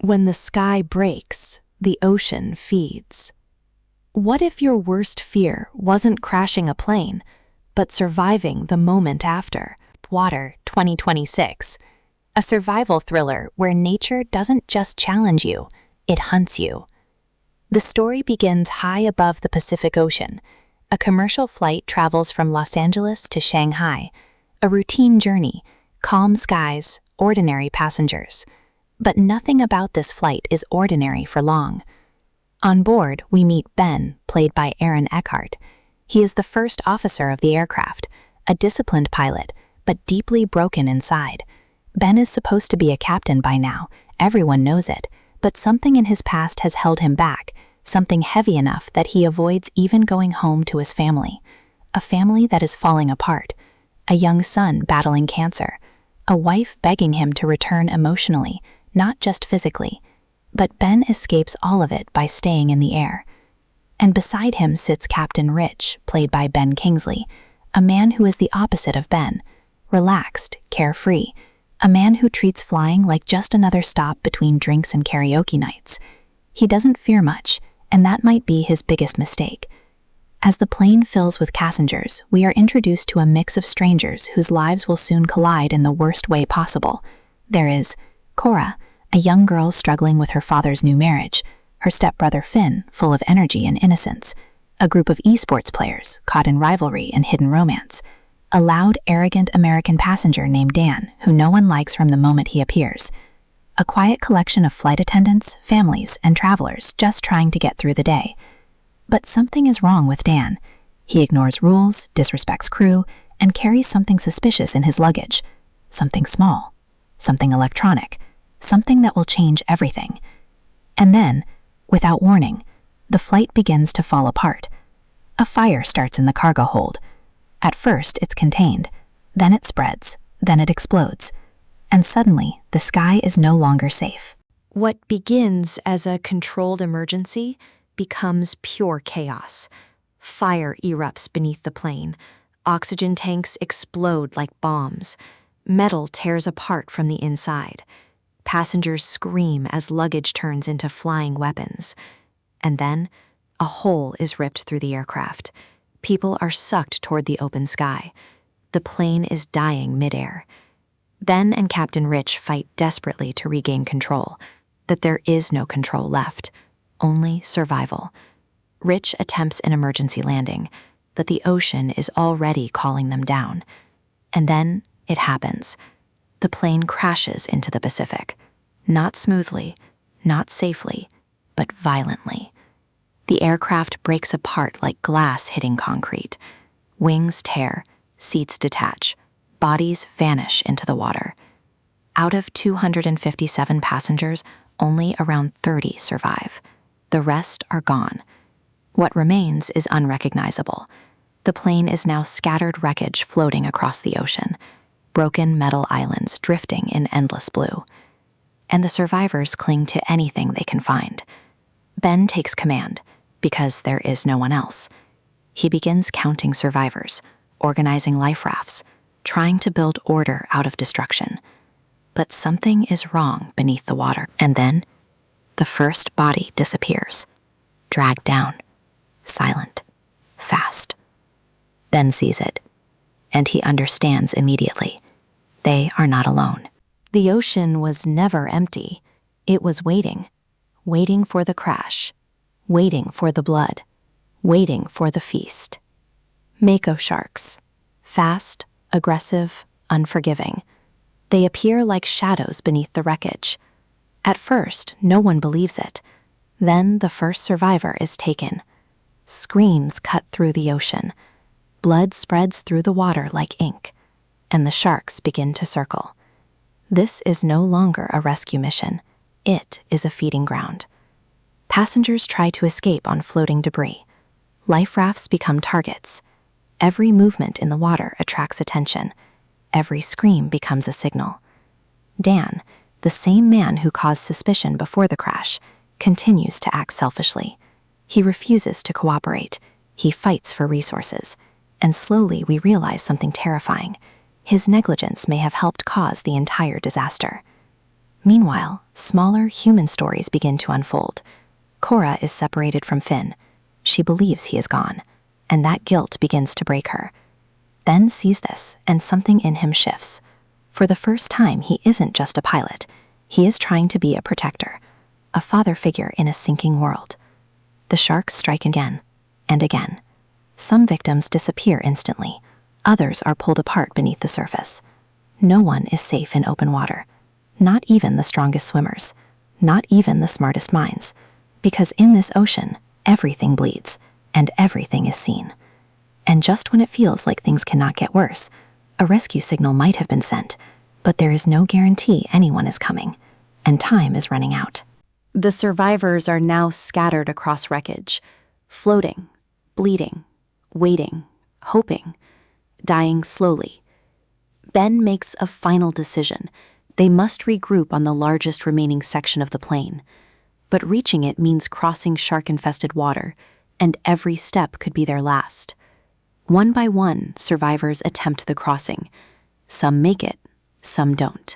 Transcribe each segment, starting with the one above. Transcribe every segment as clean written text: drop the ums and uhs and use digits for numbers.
When the sky breaks, the ocean feeds. What if your worst fear wasn't crashing a plane, but surviving the moment after? Water 2026. A survival thriller where nature doesn't just challenge you, it hunts you. The story begins high above the Pacific Ocean. A commercial flight travels from Los Angeles to Shanghai. A routine journey, calm skies, ordinary passengers. But nothing about this flight is ordinary for long. On board, we meet Ben, played by Eckhart. He is the first officer of the aircraft, a disciplined pilot, but deeply broken inside. Ben is supposed to be a captain by now, everyone knows it, but something in his past has held him back, something heavy enough that he avoids even going home to his family. A family that is falling apart, a young son battling cancer, a wife begging him to return emotionally, not just physically. But Ben escapes all of it by staying in the air. And beside him sits Captain Rich, played by Ben Kingsley, a man who is the opposite of Ben, relaxed, carefree, a man who treats flying like just another stop between drinks and karaoke nights. He doesn't fear much, and that might be his biggest mistake. As the plane fills with passengers, we are introduced to a mix of strangers whose lives will soon collide in the worst way possible. There is Cora, a young girl struggling with her father's new marriage, her stepbrother Finn, full of energy and innocence, a group of esports players caught in rivalry and hidden romance, a loud, arrogant American passenger named Dan, who no one likes from the moment he appears, a quiet collection of flight attendants, families, and travelers just trying to get through the day. But something is wrong with Dan. He ignores rules, disrespects crew, and carries something suspicious in his luggage. Something small, something electronic, something that will change everything. And then, without warning, the flight begins to fall apart. A fire starts in the cargo hold. At first, it's contained, then it spreads, then it explodes, and suddenly, the sky is no longer safe. What begins as a controlled emergency becomes pure chaos. Fire erupts beneath the plane. Oxygen tanks explode like bombs. Metal tears apart from the inside. Passengers scream as luggage turns into flying weapons. And then, a hole is ripped through the aircraft. People are sucked toward the open sky. The plane is dying midair. Ben and Captain Rich fight desperately to regain control. That there is no control left, only survival. Rich attempts an emergency landing, but the ocean is already calling them down. And then it happens. The plane crashes into the Pacific. Not smoothly, not safely, but violently. The aircraft breaks apart like glass hitting concrete. Wings tear, seats detach, bodies vanish into the water. Out of 257 passengers, only around 30 survive. The rest are gone. What remains is unrecognizable. The plane is now scattered wreckage floating across the ocean, broken metal islands drifting in endless blue. And the survivors cling to anything they can find. Ben takes command, because there is no one else. He begins counting survivors, organizing life rafts, trying to build order out of destruction. But something is wrong beneath the water. And then, the first body disappears, dragged down, silent, fast. Ben sees it, and he understands immediately. They are not alone. The ocean was never empty. It was waiting for the crash, waiting for the blood, waiting for the feast. Mako sharks, fast, aggressive, unforgiving. They appear like shadows beneath the wreckage. At first, no one believes it. Then the first survivor is taken. Screams cut through the ocean. Blood spreads through the water like ink, and the sharks begin to circle. This is no longer a rescue mission. It is a feeding ground. Passengers try to escape on floating debris. Life rafts become targets. Every movement in the water attracts attention. Every scream becomes a signal. Dan, the same man who caused suspicion before the crash, continues to act selfishly. He refuses to cooperate. He fights for resources. And slowly we realize something terrifying. His negligence may have helped cause the entire disaster. Meanwhile, smaller human stories begin to unfold. Cora is separated from Finn. She believes he is gone, and that guilt begins to break her. Ben sees this, and something in him shifts. For the first time, he isn't just a pilot. He is trying to be a protector, a father figure in a sinking world. The sharks strike again and again. Some victims disappear instantly. Others are pulled apart beneath the surface. No one is safe in open water. Not even the strongest swimmers. Not even the smartest minds. Because in this ocean, everything bleeds, and everything is seen. And just when it feels like things cannot get worse, a rescue signal might have been sent, but there is no guarantee anyone is coming, and time is running out. The survivors are now scattered across wreckage, floating, bleeding, waiting, hoping, dying slowly. Ben makes a final decision. They must regroup on the largest remaining section of the plane. But reaching it means crossing shark-infested water, and every step could be their last. One by one, survivors attempt the crossing. Some make it, some don't,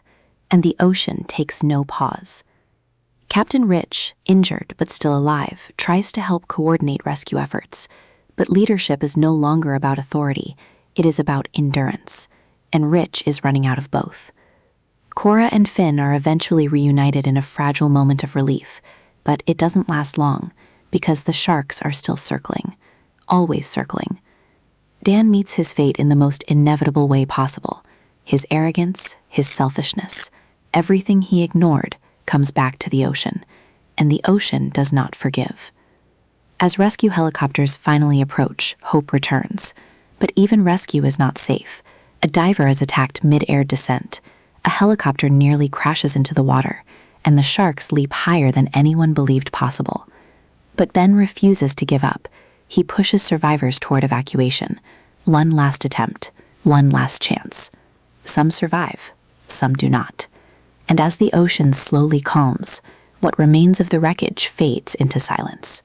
and the ocean takes no pause. Captain Rich, injured but still alive, tries to help coordinate rescue efforts, but leadership is no longer about authority, it is about endurance, and Rich is running out of both. Cora and Finn are eventually reunited in a fragile moment of relief, but it doesn't last long, because the sharks are still circling, always circling. Dan meets his fate in the most inevitable way possible. His arrogance, his selfishness, everything he ignored comes back to the ocean, and the ocean does not forgive. As rescue helicopters finally approach, hope returns. But even rescue is not safe. A diver is attacked mid-air descent. A helicopter nearly crashes into the water, and the sharks leap higher than anyone believed possible. But Ben refuses to give up. He pushes survivors toward evacuation. One last attempt, one last chance. Some survive, some do not. And as the ocean slowly calms, what remains of the wreckage fades into silence.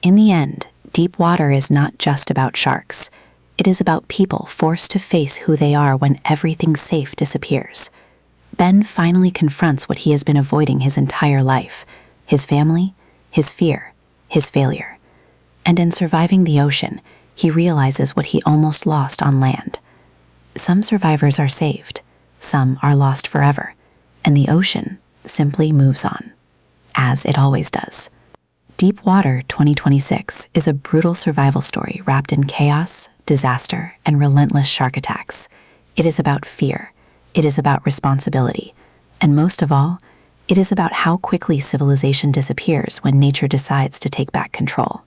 In the end, deep water is not just about sharks. It is about people forced to face who they are when everything safe disappears. Ben finally confronts what he has been avoiding his entire life: his family, his fear, his failure. And in surviving the ocean, he realizes what he almost lost on land. Some survivors are saved, some are lost forever, and the ocean simply moves on, as it always does. Deep Water 2026 is a brutal survival story wrapped in chaos, disaster, and relentless shark attacks. It is about fear. It is about responsibility. And most of all, it is about how quickly civilization disappears when nature decides to take back control.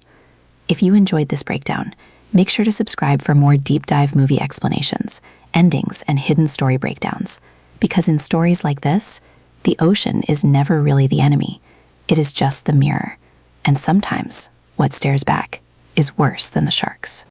If you enjoyed this breakdown, make sure to subscribe for more deep dive movie explanations, endings, and hidden story breakdowns. Because in stories like this, the ocean is never really the enemy. It is just the mirror. And sometimes, what stares back is worse than the sharks.